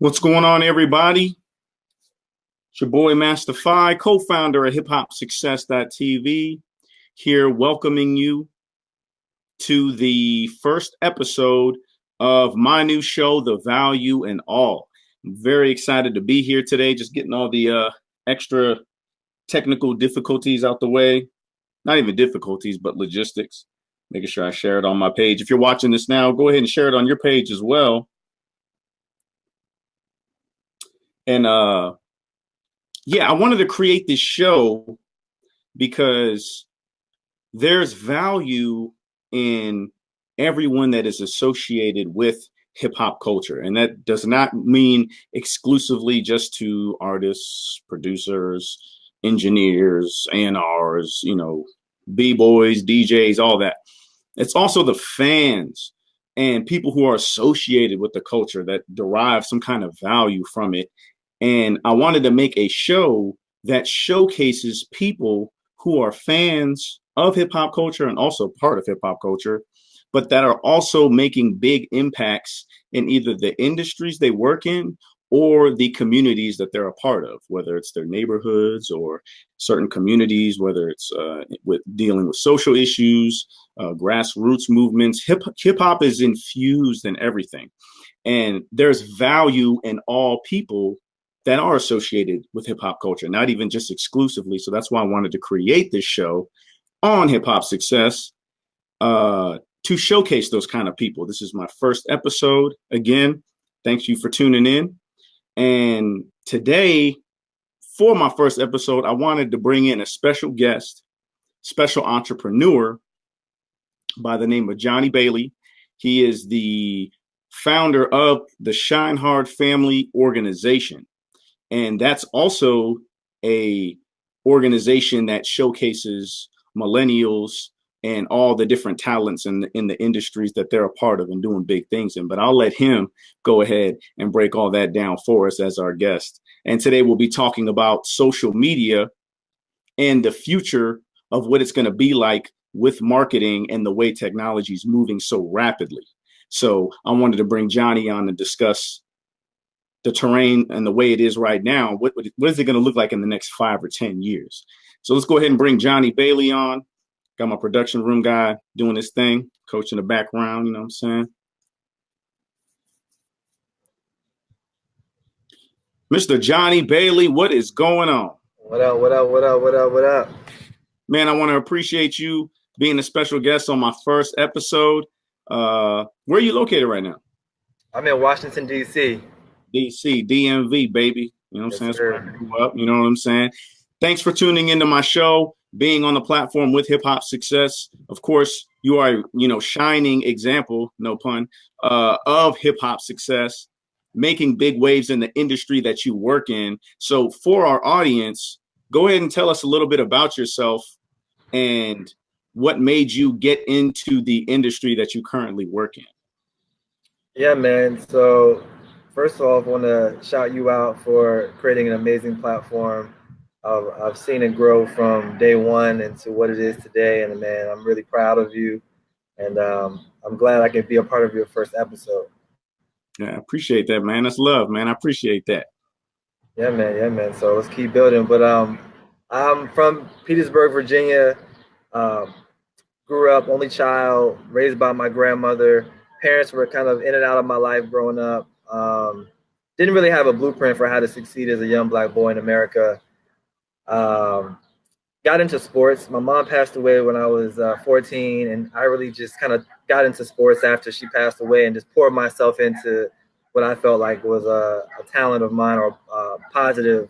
What's going on, everybody? It's your boy Master Fi, co-founder of HipHopSuccess.tv, here welcoming you to the first episode of my new show, The Value in All. I'm very excited to be here today, just getting all the extra technical difficulties out the way. Not even difficulties, but logistics. Making sure I share it on my page. If you're watching this now, go ahead and share it on your page as well. And yeah, I wanted to create this show because there's value in everyone that is associated with hip hop culture. And that does not mean exclusively just to artists, producers, engineers, A&Rs, B-boys, DJs, all that. It's also the fans and people who are associated with the culture that derive some kind of value from it. And I wanted to make a show that showcases people who are fans of hip hop culture and also part of hip hop culture, but that are also making big impacts in either the industries they work in or the communities that they're a part of, whether it's their neighborhoods or certain communities, whether it's with dealing with social issues, grassroots movements. Hip hop is infused in everything. And there's value in all people that are associated with hip hop culture, not even just exclusively. So that's why I wanted to create this show on Hip Hop Success to showcase those kind of people. This is my first episode. Again, thank you for tuning in. And today, for my first episode, I wanted to bring in a special guest, special entrepreneur by the name of Johnny Bailey. He is the founder of the Shine Hard Family Organization. And that's also a organization that showcases millennials and all the different talents in the industries that they're a part of and doing big things in. But I'll let him go ahead and break all that down for us as our guest. And today we'll be talking about social media and the future of what it's going to be like with marketing and the way technology is moving so rapidly. So I wanted to bring Johnny on to discuss the terrain and the way it is right now. What is it going to look like in the next 5 or 10 years? So let's go ahead and bring Johnny Bailey on. Got my production room guy doing his thing, coach in the background, you know what I'm saying? Mr. Johnny Bailey, what is going on? What up, what up, what up, what up, what up? Man, I want to appreciate you being a special guest on my first episode. Where are you located right now? I'm in Washington, D.C. DC, DMV, baby. You know what I'm saying? That's where I grew up. You know what I'm saying? Thanks for tuning into my show, being on the platform with Hip Hop Success. Of course, you are, shining example, no pun, of hip hop success, making big waves in the industry that you work in. So for our audience, go ahead and tell us a little bit about yourself and what made you get into the industry that you currently work in. Yeah, man. So first off, I want to shout you out for creating an amazing platform. I've seen it grow from day one into what it is today. And man, I'm really proud of you. And I'm glad I could be a part of your first episode. Yeah, I appreciate that, man. That's love, man. I appreciate that. Yeah, man. Yeah, man. So let's keep building. But I'm from Petersburg, Virginia. Grew up only child, raised by my grandmother. Parents were kind of in and out of my life growing up. Didn't really have a blueprint for how to succeed as a young Black boy in America. Got into sports. My mom passed away when I was 14, and I really just kind of got into sports after she passed away and just poured myself into what I felt like was a talent of mine or a positive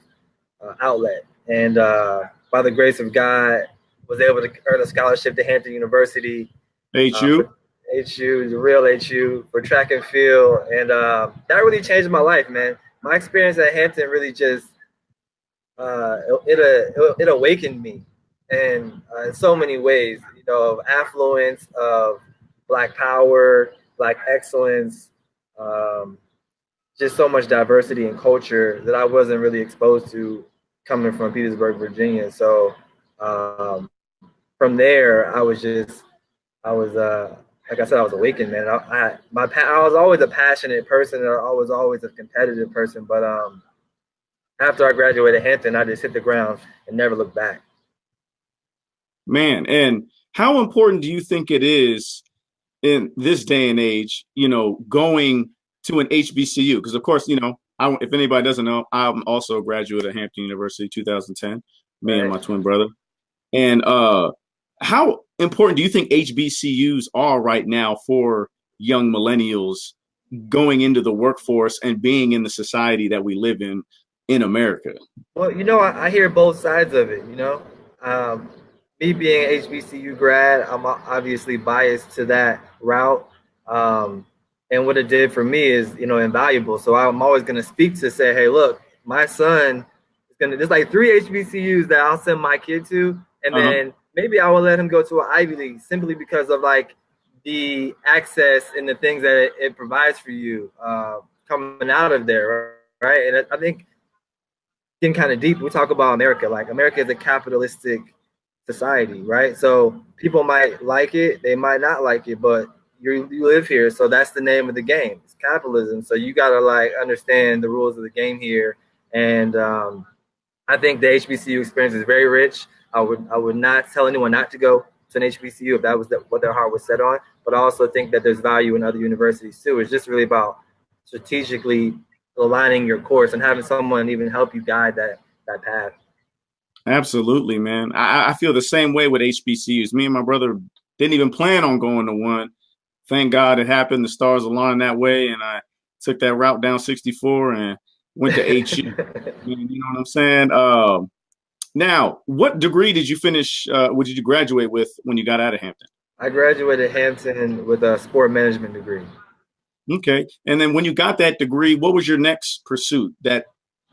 outlet. And by the grace of God, was able to earn a scholarship to Hampton University. HU? HU, the real HU, for track and field. And that really changed my life, man. My experience at Hampton really just, it awakened me in so many ways, of affluence, of Black power, Black excellence, just so much diversity and culture that I wasn't really exposed to coming from Petersburg, Virginia. So from there, I was like I said, I was awakened, man. I was always a passionate person, and I was always a competitive person. But after I graduated Hampton, I just hit the ground and never looked back. Man, and how important do you think it is in this day and age, going to an HBCU? Because of course, if anybody doesn't know, I'm also a graduate of Hampton University, 2010, me and Right. my twin brother. And how important do you think HBCUs are right now for young millennials going into the workforce and being in the society that we live in America? Well, I hear both sides of it. Um, Me being an HBCU grad, I'm obviously biased to that route. Um, and what it did for me is, invaluable. So I'm always going to speak to say, hey, look, my son is going to, there's like 3 HBCUs that I'll send my kid to. And Uh-huh. then maybe I will let him go to an Ivy League simply because of like the access and the things that it provides for you coming out of there. Right. And I think getting kind of deep, we talk about America. Like America is a capitalistic society, right? So people might like it, they might not like it, but you live here, so that's the name of the game. It's capitalism. So you gotta like understand the rules of the game here. And I think the HBCU experience is very rich. I would not tell anyone not to go to an HBCU if that was what their heart was set on. But I also think that there's value in other universities too. It's just really about strategically aligning your course and having someone even help you guide that path. Absolutely, man. I feel the same way with HBCUs. Me and my brother didn't even plan on going to one. Thank God it happened. The stars aligned that way, and I took that route down 64 and went to HU. You know what I'm saying? Now, what degree did you finish? What did you graduate with when you got out of Hampton? I graduated Hampton with a sport management degree. Okay. And then when you got that degree, what was your next pursuit that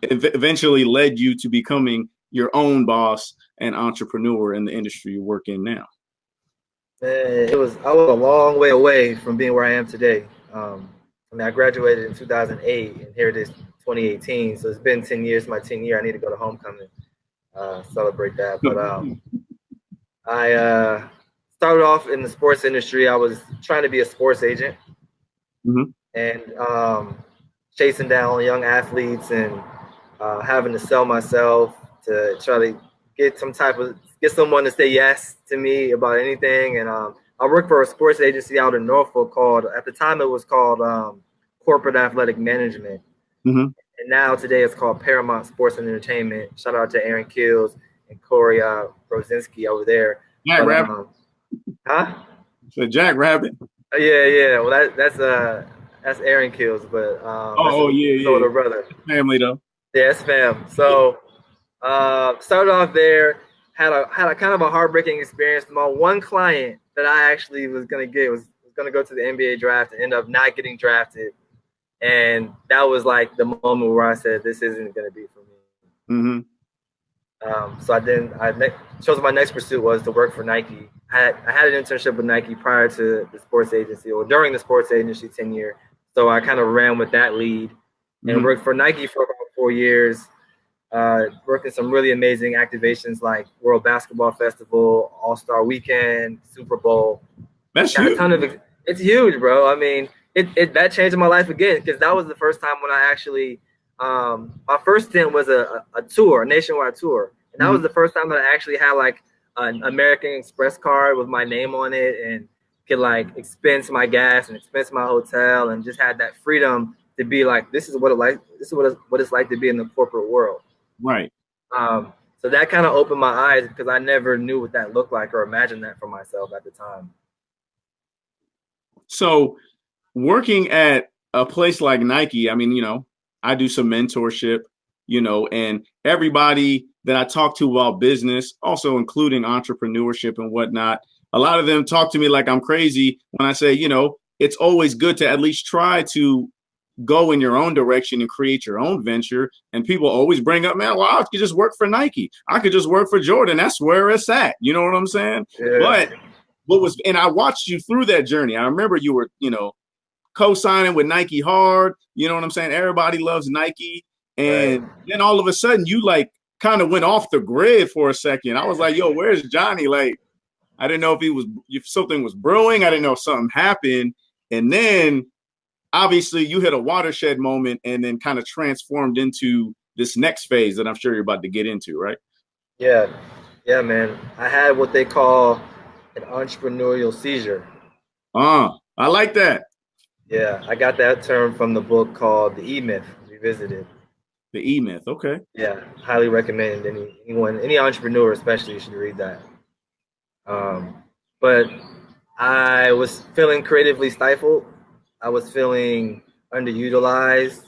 eventually led you to becoming your own boss and entrepreneur in the industry you work in now? Man, I was a long way away from being where I am today. I graduated in 2008, and here it is 2018. So it's been 10 years, my 10th year. I need to go to homecoming, celebrate that. But I started off in the sports industry. I was trying to be a sports agent Mhm. and chasing down young athletes and having to sell myself to try to get someone to say yes to me about anything. And I worked for a sports agency out in Norfolk at the time it was called Corporate Athletic Management. Mhm. And now today it's called Paramount Sports and Entertainment. Shout out to Aaron Kills and Corey Rosinski over there. Jack But, Rabbit. huh? So Jack Rabbit. Yeah. Well, that's Aaron Kills, but that's Yeah, his yeah. older brother. Family though. Yes, fam. So started off there, had a kind of a heartbreaking experience. My one client that I actually was gonna go to the NBA draft and end up not getting drafted, and that was like the moment where I said, "This isn't gonna be for me." Mm-hmm. So I chose my next pursuit was to work for Nike. I had an internship with Nike prior to the sports agency or during the sports agency tenure. So I kind of ran with that lead and worked for Nike for about 4 years. Worked in some really amazing activations like World Basketball Festival, All-Star Weekend, Super Bowl. That's Got a huge. ton of it's huge, bro. I mean, that changed my life again because that was the first time when I actually my first stint was a tour, a nationwide tour, and that was the first time that I actually had like an American Express card with my name on it and could like expense my gas and expense my hotel and just had that freedom to be like, this is what it's like to be in the corporate world. Right. So that kind of opened my eyes because I never knew what that looked like or imagined that for myself at the time. So working at a place like Nike, I mean, I do some mentorship, and everybody that I talk to about business, also including entrepreneurship and whatnot, a lot of them talk to me like I'm crazy when I say, it's always good to at least try to go in your own direction and create your own venture. And people always bring up, man, well, I could just work for Nike. I could just work for Jordan. That's where it's at. You know what I'm saying? Yeah. But and I watched you through that journey. I remember you were, co-signing with Nike hard. You know what I'm saying? Everybody loves Nike. And then all of a sudden you like kind of went off the grid for a second. I was like, yo, where's Johnny? Like, I didn't know if something was brewing. I didn't know if something happened. And then obviously you hit a watershed moment and then kind of transformed into this next phase that I'm sure you're about to get into, right? Yeah, yeah, man. I had what they call an entrepreneurial seizure. I like that. Yeah, I got that term from the book called The E-Myth Revisited. The E Myth. Okay. Yeah, highly recommend anyone, any entrepreneur especially, should read that. But I was feeling creatively stifled. I was feeling underutilized.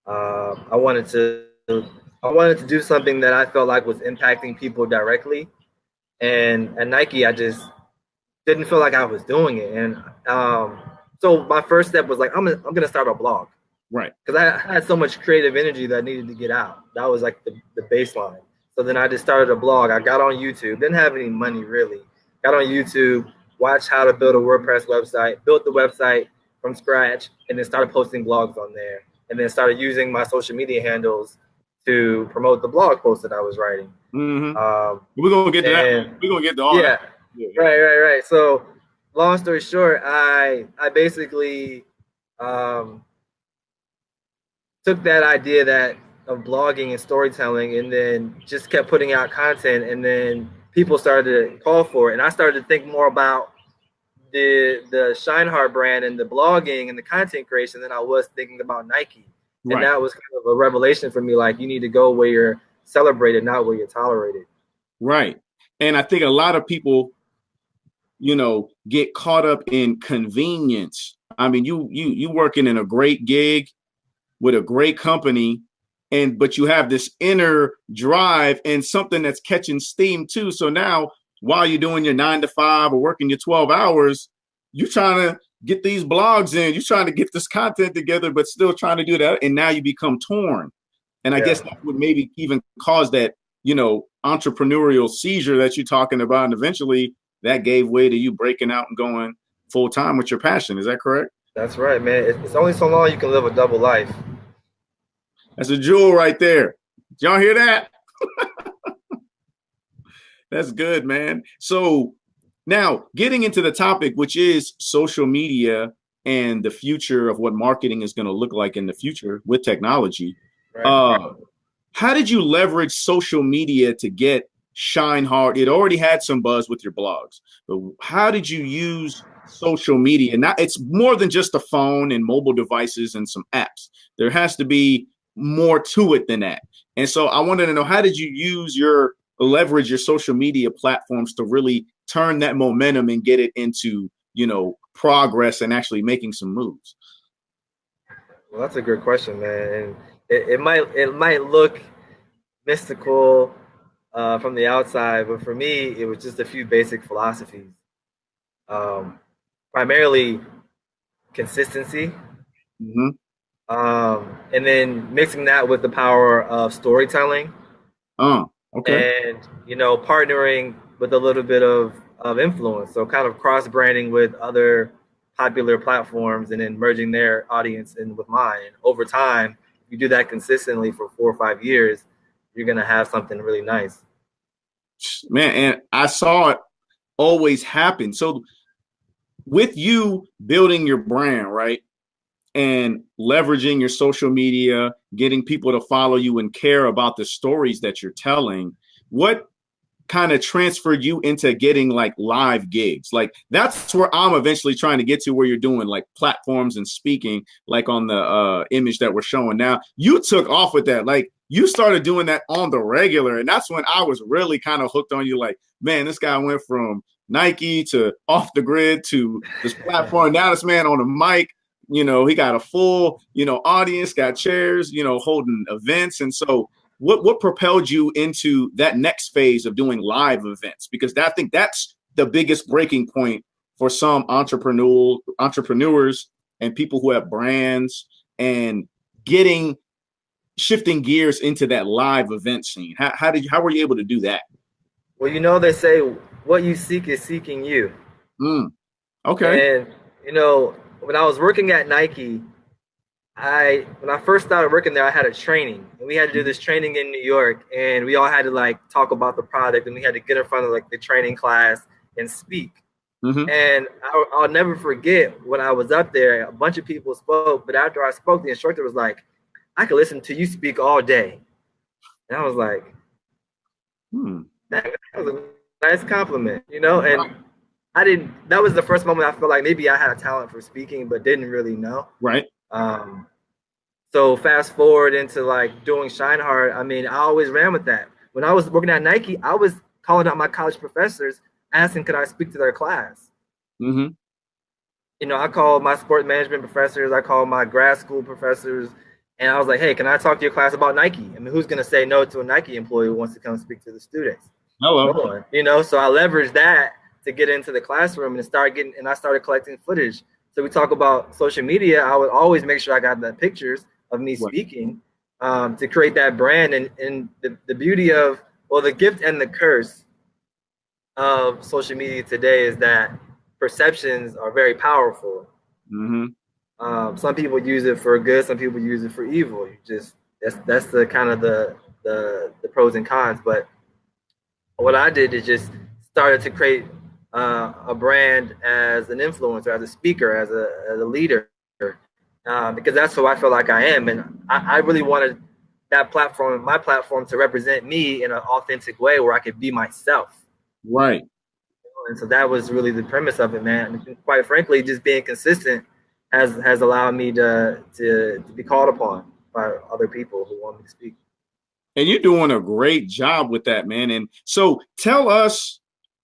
I wanted to do something that I felt like was impacting people directly. And at Nike, I just didn't feel like I was doing it. And so my first step was like, I'm gonna start a blog. Right. Because I had so much creative energy that I needed to get out. That was like the baseline. So then I just started a blog. I got on YouTube. Didn't have any money really. Got on YouTube, watched how to build a WordPress website, built the website from scratch, and then started posting blogs on there. And then started using my social media handles to promote the blog posts that I was writing. We're gonna get to that. We're gonna get to all that. Yeah. Right. So long story short, I basically took that idea of blogging and storytelling and then just kept putting out content, and then people started to call for it. And I started to think more about the Shineheart brand and the blogging and the content creation than I was thinking about Nike. Right. And that was kind of a revelation for me. Like, you need to go where you're celebrated, not where you're tolerated. Right. And I think a lot of people, get caught up in convenience. I mean, you working in a great gig with a great company, but you have this inner drive and something that's catching steam too. So now while you're doing your 9 to 5 or working your 12 hours, you're trying to get these blogs in, you're trying to get this content together, but still trying to do that. And now you become torn. And I guess that would maybe even cause that, entrepreneurial seizure that you're talking about. And eventually that gave way to you breaking out and going full time with your passion. Is that correct? That's right, man. It's only so long you can live a double life. That's a jewel right there. Did y'all hear that? That's good, man. So now getting into the topic, which is social media and the future of what marketing is going to look like in the future with technology. Right. How did you leverage social media to get Shineheart? It already had some buzz with your blogs, but how did you use social media? Now, it's more than just a phone and mobile devices and some apps. There has to be more to it than that. And so I wanted to know, how did you leverage your social media platforms to really turn that momentum and get it into, progress and actually making some moves? Well, that's a good question, man. And it might look mystical from the outside, but for me, it was just a few basic philosophies. Primarily consistency. Mm-hmm. And then mixing that with the power of storytelling. Okay. And, partnering with a little bit of influence. So kind of cross-branding with other popular platforms and then merging their audience in with mine. And over time, if you do that consistently for 4 or 5 years, you're going to have something really nice. Man, and I saw it always happen. So with you building your brand, right, and leveraging your social media, getting people to follow you and care about the stories that you're telling, what kind of transferred you into getting like live gigs? Like, that's where I'm eventually trying to get to, where you're doing like platforms and speaking, like on the image that we're showing now. You took off with that. Like, you started doing that on the regular. And that's when I was really kind of hooked on you. Like, man, this guy went from Nike to Off the Grid to this platform. Now this man on a mic, he got a full, audience, got chairs, holding events. And so what propelled you into that next phase of doing live events? Because I think that's the biggest breaking point for some entrepreneurs and people who have brands, and shifting gears into that live event scene. How were you able to do that? Well, they say what you seek is seeking you. Okay. And, when I was working at Nike, when I first started working there, I had a training, and we had to do this training in New York, and we all had to like talk about the product, and we had to get in front of like the training class and speak. Mm-hmm. And I'll never forget when I was up there, a bunch of people spoke, but after I spoke, the instructor was like, I could listen to you speak all day. And I was like, that was a nice compliment, you know? And that was the first moment I felt like maybe I had a talent for speaking, but didn't really know. Right. So fast forward into like doing Shine Hard. I mean, I always ran with that. When I was working at Nike, I was calling out my college professors, asking, could I speak to their class? Mm-hmm. You know, I called my sport management professors, I called my grad school professors, and I was like, hey, can I talk to your class about Nike? I mean, who's going to say no to a Nike employee who wants to come speak to the students? Hello. No one, you know, so I leveraged that to get into the classroom and I started collecting footage. So we talk about social media. I would always make sure I got the pictures of me speaking to create that brand. And the beauty of, well, the gift and the curse of social media today is that perceptions are very powerful. Mm-hmm. Some people use it for good, some people use it for evil. That's the kind of the pros and cons. But what I did is just started to create a brand as an influencer, as a speaker, as a leader, because that's who I feel like I am, and I really wanted that platform, my platform, to represent me in an authentic way where I could be myself. Right. And so that was really the premise of it, man. And quite frankly, just being consistent has allowed me to be called upon by other people who want me to speak. And you're doing a great job with that, man. And so tell us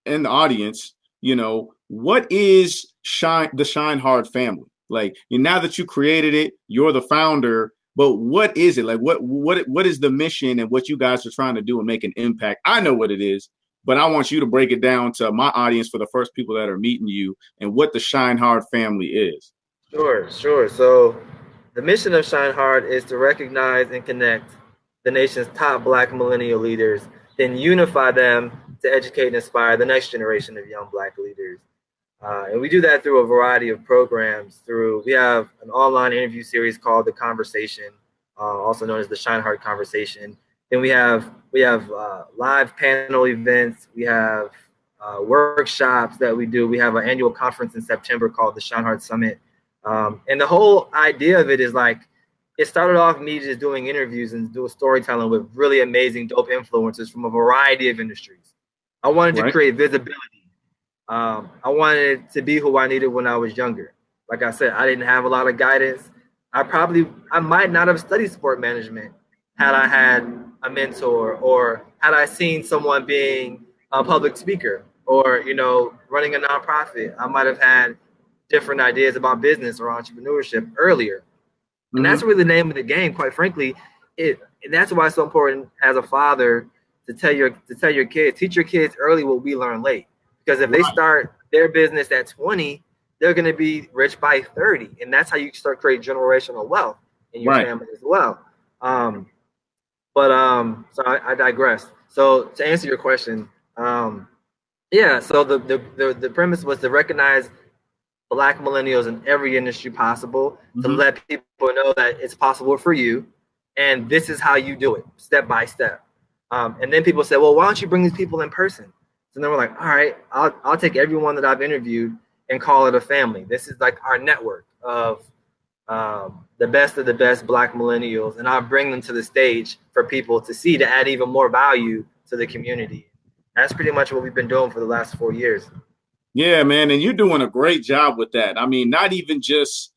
and the audience, you know, what is the Shine Hard family? Like, now that you created it, you're the founder, but what is it? Like, what is the mission and what you guys are trying to do and make an impact? I know what it is, but I want you to break it down to my audience for the first people that are meeting you and what the Shine Hard family is. Sure. So the mission of Shine Hard is to recognize and connect the nation's top Black millennial leaders, then unify them to educate and inspire the next generation of young Black leaders. And we do that through a variety of programs. We have an online interview series called The Conversation, also known as the Shine Hard Conversation. Then we have live panel events. We have workshops that we do. We have an annual conference in September called the Shine Hard Summit. And the whole idea of it is like, it started off me just doing interviews and doing storytelling with really amazing, dope influencers from a variety of industries. I wanted to create visibility. I wanted to be who I needed when I was younger. Like I said, I didn't have a lot of guidance. I might not have studied sport management had I had a mentor, or had I seen someone being a public speaker, or, you know, running a nonprofit. I might have had different ideas about business or entrepreneurship earlier. And that's really the name of the game, quite frankly. And that's why it's so important as a father to tell your kids, teach your kids early what we learn late. Because if they start their business at 20, they're going to be rich by 30. And that's how you start creating generational wealth in your family as well. So I digress. So to answer your question, so the premise was to recognize Black millennials in every industry possible, to let people know that it's possible for you, and this is how you do it, step by step. And then people say, well, why don't you bring these people in person? So then we're like, all right, I'll take everyone that I've interviewed and call it a family. This is like our network of the best of the best Black millennials, and I'll bring them to the stage for people to see, to add even more value to the community. That's pretty much what we've been doing for the last 4 years. Yeah, man. And you're doing a great job with that. I mean, not even just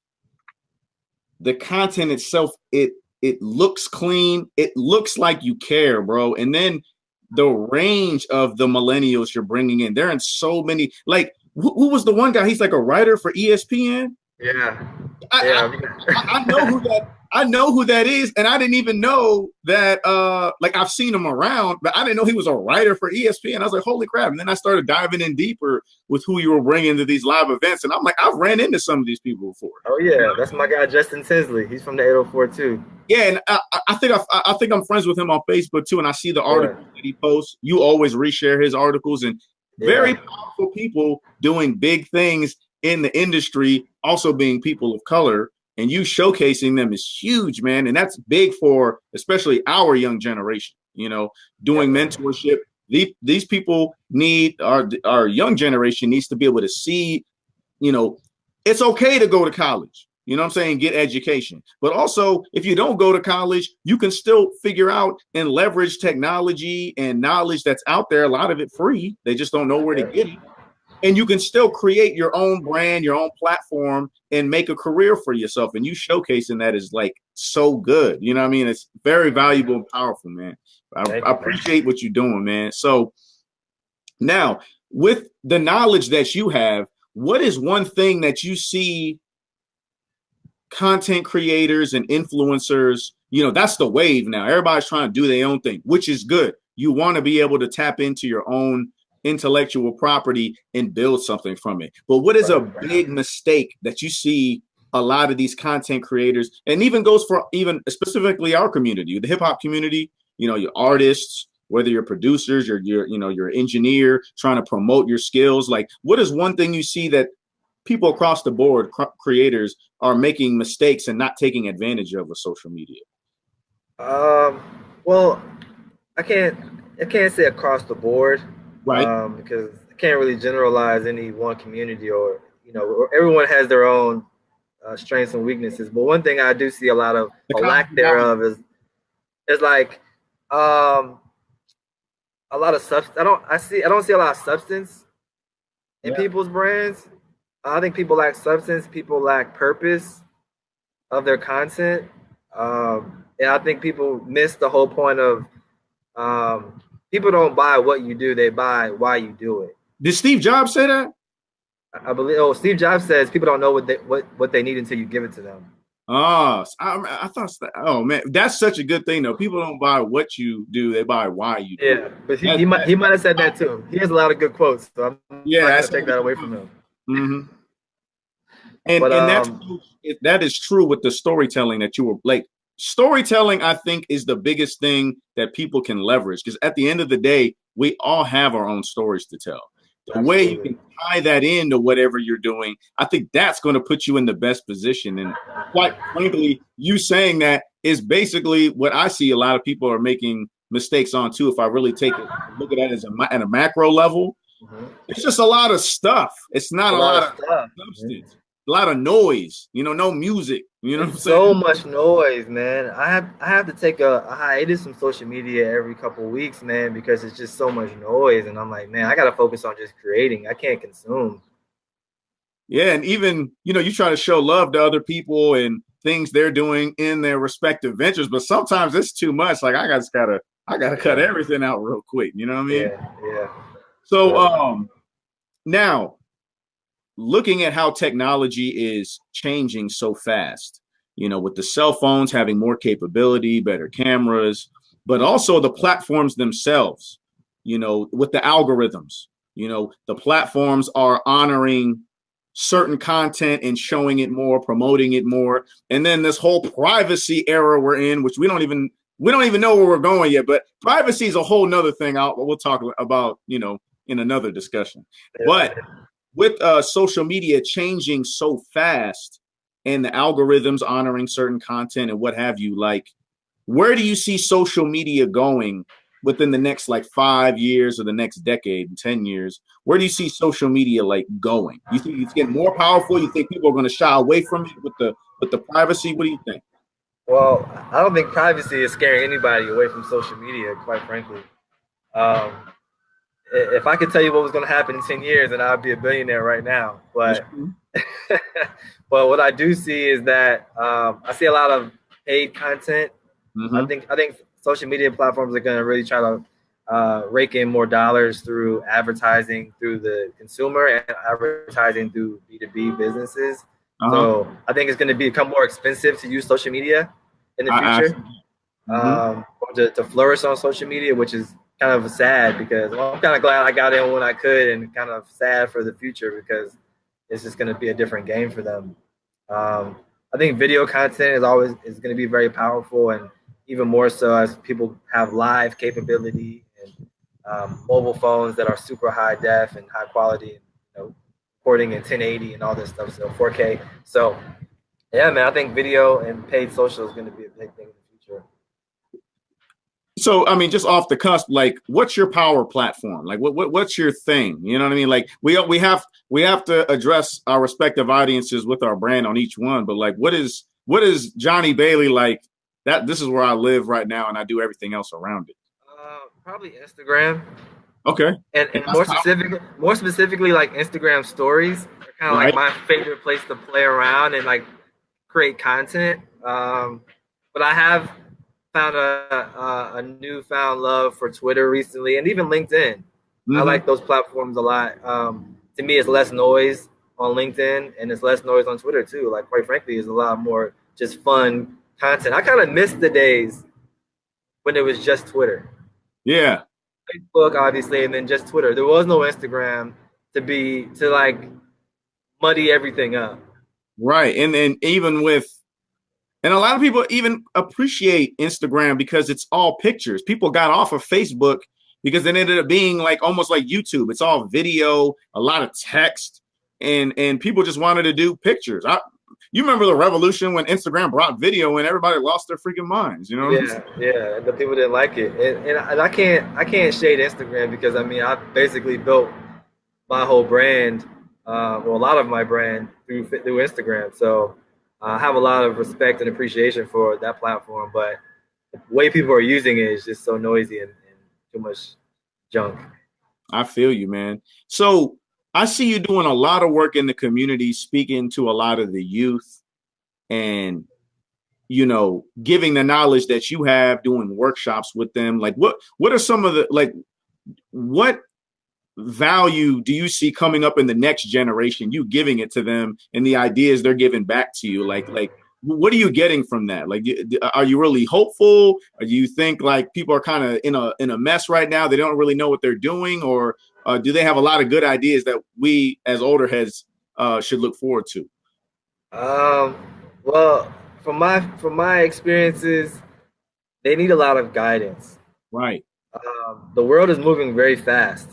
the content itself. It looks clean. It looks like you care, bro. And then the range of the millennials you're bringing in, they're in so many, like, who was the one guy? He's like a writer for ESPN. Yeah. I know who that is, and I didn't even know that. Like, I've seen him around, but I didn't know he was a writer for ESPN. I was like, holy crap! And then I started diving in deeper with who you were bringing to these live events, and I'm like, I've ran into some of these people before. Oh yeah, that's my guy Justin Tinsley. He's from the 804 too. Yeah, and I think I'm friends with him on Facebook too, and I see the articles that he posts. You always reshare his articles, and very powerful people doing big things in the industry, also being people of color, and you showcasing them is huge, man. And that's big for especially our young generation, you know, doing mentorship, These people need our young generation needs to be able to see, you know, it's okay to go to college. You know what I'm saying? Get education. But also, if you don't go to college, you can still figure out and leverage technology and knowledge that's out there, a lot of it free. They just don't know where to get it. And you can still create your own brand, your own platform, and make a career for yourself. And you showcasing that is like so good. You know what I mean? It's very valuable and powerful, man. I appreciate what you're doing, man. So now, with the knowledge that you have, what is one thing that you see content creators and influencers, you know, that's the wave now. Everybody's trying to do their own thing, which is good. You want to be able to tap into your own intellectual property and build something from it. But what is a big mistake that you see a lot of these content creators, and even goes for even specifically our community, the hip hop community, you know, your artists, whether you're producers, you're engineer trying to promote your skills. Like, what is one thing you see that people across the board, creators, are making mistakes and not taking advantage of with social media? Well, I can't say across the board, right? Because I can't really generalize any one community, or everyone has their own strengths and weaknesses. But one thing I do see a lot of a lack thereof is like a lot of substance. I don't see a lot of substance in people's brands. I think people lack substance. People lack purpose of their content. And I think people miss the whole point of people don't buy what you do. They buy why you do it. Did Steve Jobs say that? I believe. Oh, Steve Jobs says people don't know what they need until you give it to them. Oh, I thought. Oh man, that's such a good thing though. People don't buy what you do; they buy why you do. Yeah, but he might have said that too. He has a lot of good quotes, so I'm not gonna take that away from him. Mm-hmm. And that is true with the storytelling that you were like. Storytelling, I think, is the biggest thing that people can leverage, because at the end of the day, we all have our own stories to tell. The way you can tie that into whatever you're doing, I think that's going to put you in the best position. And quite frankly, you saying that is basically what I see a lot of people are making mistakes on too. If I really look at it as at a macro level, it's just a lot of stuff. It's not a lot of substance. A lot of noise, no music, what I'm saying? So much noise, man. I have to take a hiatus from social media every couple of weeks, man, because it's just so much noise. And I'm like, man, I got to focus on just creating. I can't consume. Yeah. And even, you try to show love to other people and things they're doing in their respective ventures, but sometimes it's too much. Like I gotta cut everything out real quick. You know what I mean? Yeah. So, now, looking at how technology is changing so fast, with the cell phones having more capability, better cameras, but also the platforms themselves, with the algorithms, the platforms are honoring certain content and showing it more, promoting it more. And then this whole privacy era we're in, which we don't even know where we're going yet, but privacy is a whole nother thing. We'll talk about, in another discussion. But with social media changing so fast and the algorithms honoring certain content and what have you, like, where do you see social media going within the next 5 years or the next decade, 10 years? Where do you see social media going? You think it's getting more powerful? You think people are going to shy away from it with the privacy? What do you think? Well, I don't think privacy is scaring anybody away from social media, quite frankly. If I could tell you what was going to happen in 10 years, then I'd be a billionaire right now. But but what I do see is that I see a lot of paid content. Mm-hmm. I think social media platforms are going to really try to rake in more dollars through advertising through the consumer and advertising through B2B businesses. So I think it's going to become more expensive to use social media in the future, to flourish on social media, which is kind of sad because I'm kind of glad I got in when I could, and kind of sad for the future because it's just going to be a different game for them. I think video content is going to be very powerful, and even more so as people have live capability and mobile phones that are super high def and high quality, recording in 1080 and all this stuff, so 4K. So yeah, man, I think video and paid social is going to be a big thing in the future. So, I mean, just off the cusp, like, what's your power platform? Like, what's your thing? You know what I mean? Like, we have to address our respective audiences with our brand on each one. But like, what is Johnny Bailey like? That this is where I live right now, and I do everything else around it. Probably Instagram, Okay, and that's power, more specifically, like Instagram stories are kind of like right? my favorite place to play around and like create content. But I have found a newfound love for Twitter recently, and even LinkedIn. I Mm-hmm. like those platforms a lot. To me, it's less noise on LinkedIn, and it's less noise on Twitter too. Like, quite frankly, it's a lot more just fun content. I kind of miss the days when it was just Twitter, Yeah, Facebook, obviously, and then just Twitter. There was no Instagram to like muddy everything up. right. And even with and a lot of people even appreciate Instagram because it's all pictures. People got off of Facebook because it ended up being like almost like YouTube. It's all video, a lot of text, and people just wanted to do pictures. You remember the revolution when Instagram brought video and everybody lost their freaking minds. You know what I'm saying? Yeah, yeah. And the people didn't like it, and I can't shade Instagram because I mean I basically built my whole brand, well, a lot of my brand through Instagram. So I have a lot of respect and appreciation for that platform. But the way people are using it is just so noisy and too much junk. I feel you, man. So I see you doing a lot of work in the community, speaking to a lot of the youth and giving the knowledge that you have, doing workshops with them. Like what are some of the like what value do you see coming up in the next generation, you giving it to them and the ideas they're giving back to you? Like what are you getting from that? Like, are you really hopeful? Or do you think like people are kind of in a mess right now? They don't really know what they're doing, or do they have a lot of good ideas that we as older heads should look forward to? Um, well, from my experiences, they need a lot of guidance. Right. The world is moving very fast.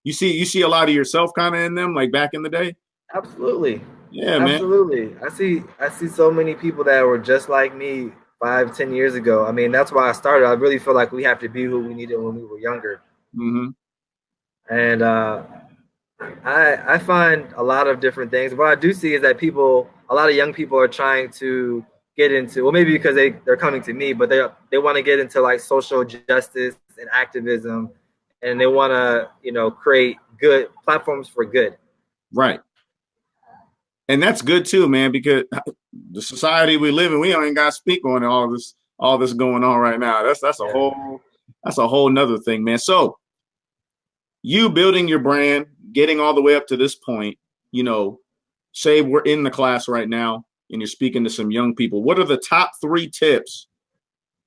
You see a lot of yourself kind of in them, like back in the day. Absolutely. Yeah, man. Absolutely. I see so many people that were just like me 5, 10 years ago. I mean, that's why I started. I really feel like we have to be who we needed when we were younger. Hmm. And I find a lot of different things. What I do see is that a lot of young people are trying to get into, well, maybe because they're coming to me, but they want to get into like social justice and activism, and they want to, create good platforms for good. Right. And that's good too, man, because the society we live in, we don't even got to speak on all this going on right now. Yeah. That's a whole nother thing, man. So you building your brand, getting all the way up to this point, say we're in the class right now and you're speaking to some young people. What are the top 3 tips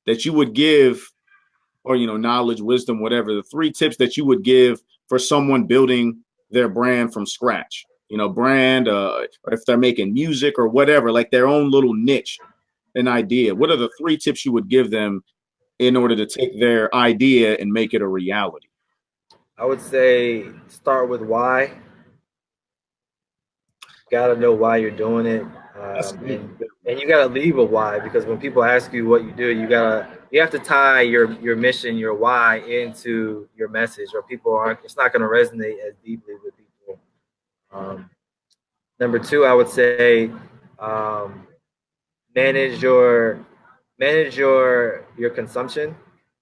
that you would give, or knowledge, wisdom, whatever, the 3 tips that you would give for someone building their brand from scratch? Brand, or if they're making music or whatever, like their own little niche, an idea. What are the 3 tips you would give them in order to take their idea and make it a reality? I would say start with why. Got to know why you're doing it, That's and you got to leave a why, because when people ask you what you do, you have to tie your mission, your why into your message, or it's not going to resonate as deeply with people. Number 2, I would say manage your consumption,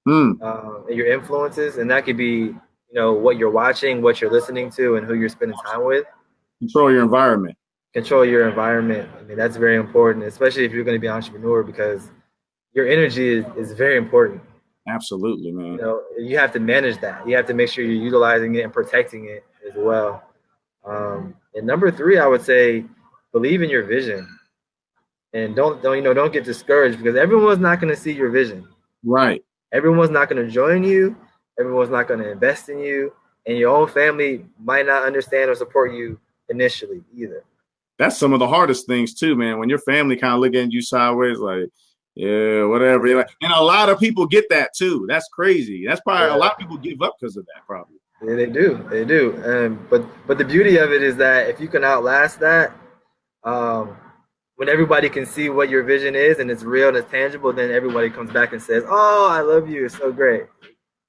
your influences, and that could be what you're watching, what you're listening to, and who you're spending time with. control your environment. Control your environment. I mean, that's very important, especially if you're going to be an entrepreneur, because your energy is very important. Absolutely, man. You have to manage that. You have to make sure you're utilizing it and protecting it as well. And number 3, I would say believe in your vision, and don't get discouraged, because everyone's not going to see your vision. Right. Everyone's not going to join you. Everyone's not going to invest in you, and your own family might not understand or support you initially either. That's some of the hardest things too, man. When your family kind of look at you sideways, like, yeah, whatever. And a lot of people get that too. That's crazy. That's probably a lot of people give up because of that, probably. Yeah, they do. But the beauty of it is that if you can outlast that, when everybody can see what your vision is and it's real and it's tangible, then everybody comes back and says, "Oh, I love you. It's so great.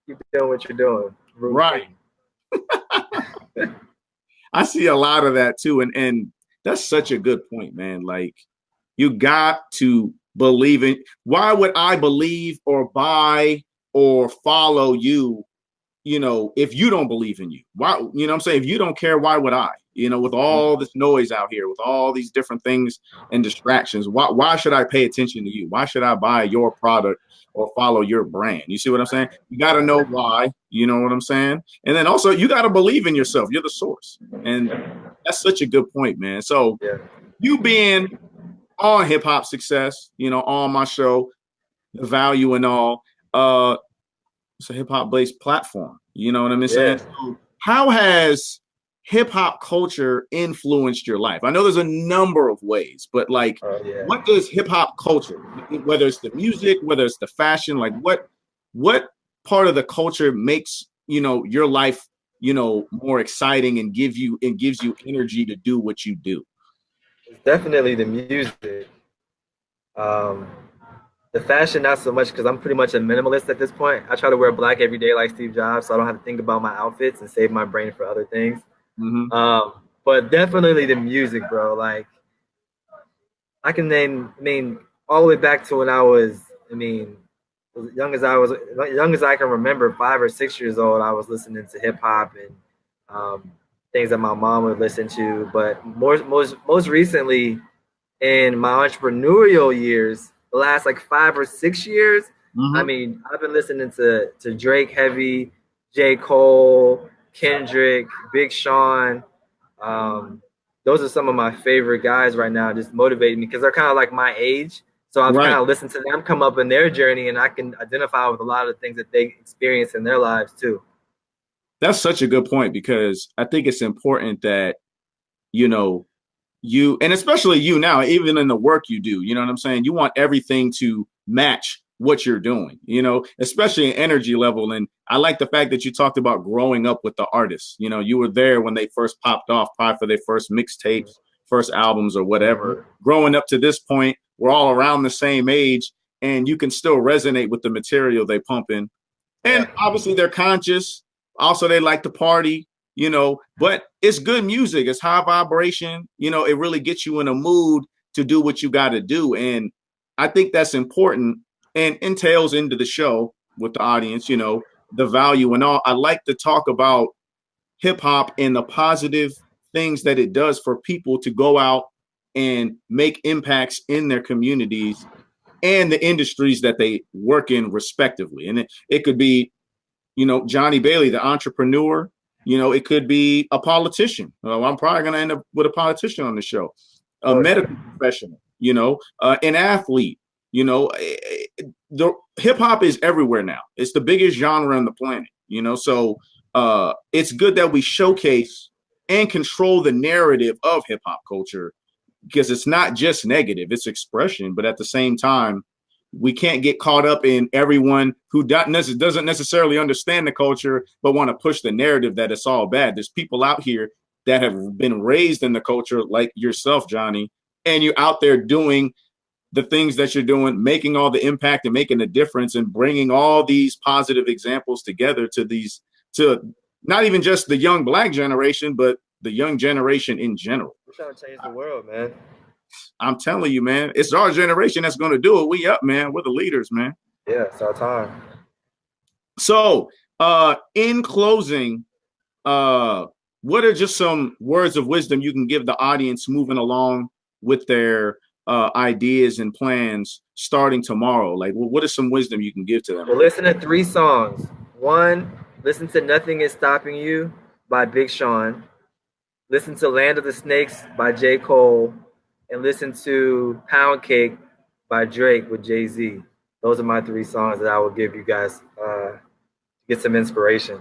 Keep doing what you're doing." Rooting for Right. I see a lot of that too. And that's such a good point, man. Like you got to believe in why would I believe or buy or follow you, if you don't believe in you? Why, what I'm saying? If you don't care, why would I? With all this noise out here, with all these different things and distractions, why should I pay attention to you? Why should I buy your product or follow your brand? You see what I'm saying? You got to know why, you know what I'm saying? And then also you got to believe in yourself. You're the source. And that's such a good point, man. So you being on Hip Hop Success, on my show, The Value and All, it's a hip hop based platform. You know what I'm saying? So how has hip hop culture influenced your life? I know there's a number of ways, but like, what does hip hop culture, whether it's the music, whether it's the fashion, like what part of the culture makes, your life, more exciting and gives you energy to do what you do? It's definitely the music. The fashion, not so much, because I'm pretty much a minimalist at this point. I try to wear black every day like Steve Jobs, so I don't have to think about my outfits and save my brain for other things. But definitely the music, bro. Like, I can name, all the way back to when I was, as young as I can remember, 5 or 6 years old, I was listening to hip hop and things that my mom would listen to. But most recently, in my entrepreneurial years, the last like 5 or 6 years, I've been listening to Drake heavy, J. Cole, Kendrick, Big Sean. Those are some of my favorite guys right now, just motivating me because they're kind of like my age. So I've kind of listened to them come up in their journey, and I can identify with a lot of the things that they experience in their lives too. That's such a good point because I think it's important that, you, and especially you now, even in the work you do, you know what I'm saying? You want everything to match what you're doing, especially in energy level. And I like the fact that you talked about growing up with the artists. You were there when they first popped off, probably for their first mixtapes, first albums or whatever. Growing up to this point, we're all around the same age and you can still resonate with the material they pump in. And obviously they're conscious. Also, they like to party. But it's good music. It's high vibration. It really gets you in a mood to do what you got to do. And I think that's important and entails into the show with the audience, the value and all. I like to talk about hip hop and the positive things that it does for people to go out and make impacts in their communities and the industries that they work in respectively. And it could be, Johnny Bailey, the entrepreneur. It could be a politician. I'm probably going to end up with a politician on the show, a medical professional, an athlete. The hip hop is everywhere now. It's the biggest genre on the planet, so it's good that we showcase and control the narrative of hip hop culture because it's not just negative, it's expression. But at the same time, we can't get caught up in everyone who doesn't necessarily understand the culture, but want to push the narrative that it's all bad. There's people out here that have been raised in the culture like yourself, Johnny, and you're out there doing the things that you're doing, making all the impact and making a difference and bringing all these positive examples together to not even just the young black generation, but the young generation in general. We're trying to change the world, man. I'm telling you, man, it's our generation that's going to do it. We up, man. We're the leaders, man. Yeah, it's our time. So, in closing, what are just some words of wisdom you can give the audience moving along with their ideas and plans starting tomorrow? Like, what is some wisdom you can give to them? Well, listen to 3 songs. 1, listen to Nothing Is Stopping You by Big Sean. Listen to Land of the Snakes by J. Cole. And listen to Pound Cake by Drake with Jay-Z. Those are my 3 songs that I will give you guys to get some inspiration.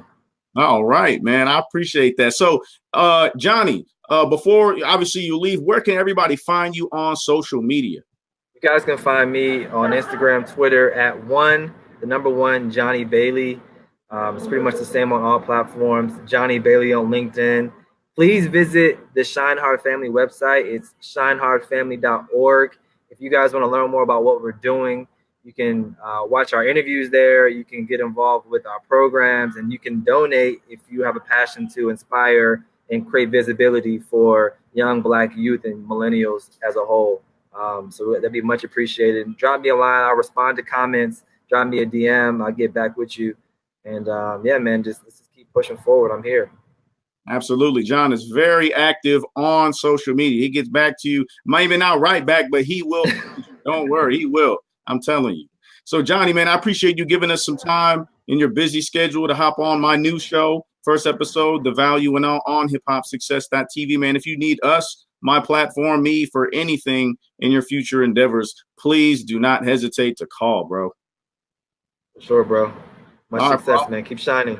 All right, man. I appreciate that. So, Johnny, before obviously you leave, where can everybody find you on social media? You guys can find me on Instagram, Twitter at 1 Johnny Bailey. It's pretty much the same on all platforms. Johnny Bailey on LinkedIn, Please visit the Shine Hard Family website. It's shinehardfamily.org. If you guys want to learn more about what we're doing, you can watch our interviews there. You can get involved with our programs, and you can donate if you have a passion to inspire and create visibility for young Black youth and millennials as a whole. So that'd be much appreciated. Drop me a line. I'll respond to comments. Drop me a DM. I'll get back with you. And yeah, man, let's just keep pushing forward. I'm here. Absolutely. John is very active on social media. He gets back to you. Might even not right back, but he will. Don't worry, he will. I'm telling you. So, Johnny, man, I appreciate you giving us some time in your busy schedule to hop on my new show, first episode, The Value and All, on hiphopsuccess.tv. Man, if you need us, my platform, me, for anything in your future endeavors, please do not hesitate to call, bro. Sure, bro. Much success, man. Keep shining.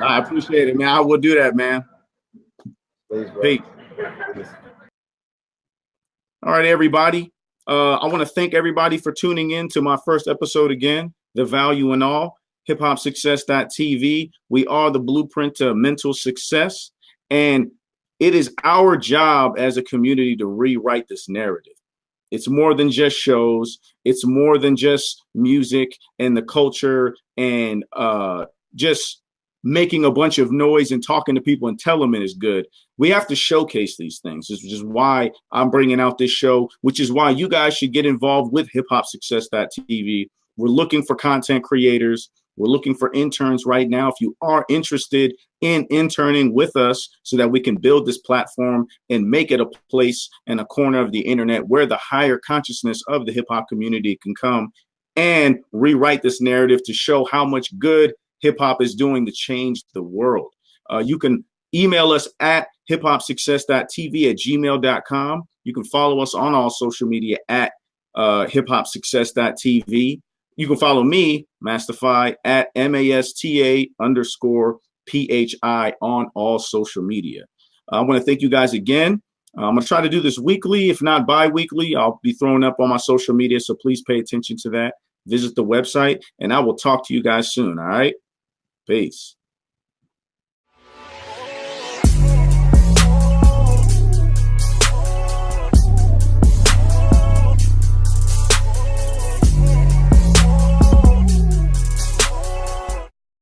I appreciate it, man. I will do that, man. Please, bro. Peace. All right, everybody. I want to thank everybody for tuning in to my first episode again, The Value in All, hiphopsuccess.tv. We are the blueprint to mental success, and it is our job as a community to rewrite this narrative. It's more than just shows. It's more than just music and the culture and just making a bunch of noise and talking to people and tell them it is good. We have to showcase these things. This is why I'm bringing out this show, which is why you guys should get involved with hiphopsuccess.tv. We're looking for content creators. We're looking for interns right now. If you are interested in interning with us so that we can build this platform and make it a place and a corner of the internet where the higher consciousness of the hip hop community can come and rewrite this narrative to show how much good hip hop is doing to change the world. You can email us at hiphopsuccess.tv@gmail.com. You can follow us on all social media at hiphopsuccess.tv. You can follow me, Mastify, at MASTA_PHI on all social media. I want to thank you guys again. I'm going to try to do this weekly, if not bi-weekly. I'll be throwing up on my social media, so please pay attention to that. Visit the website, and I will talk to you guys soon, all right? Peace.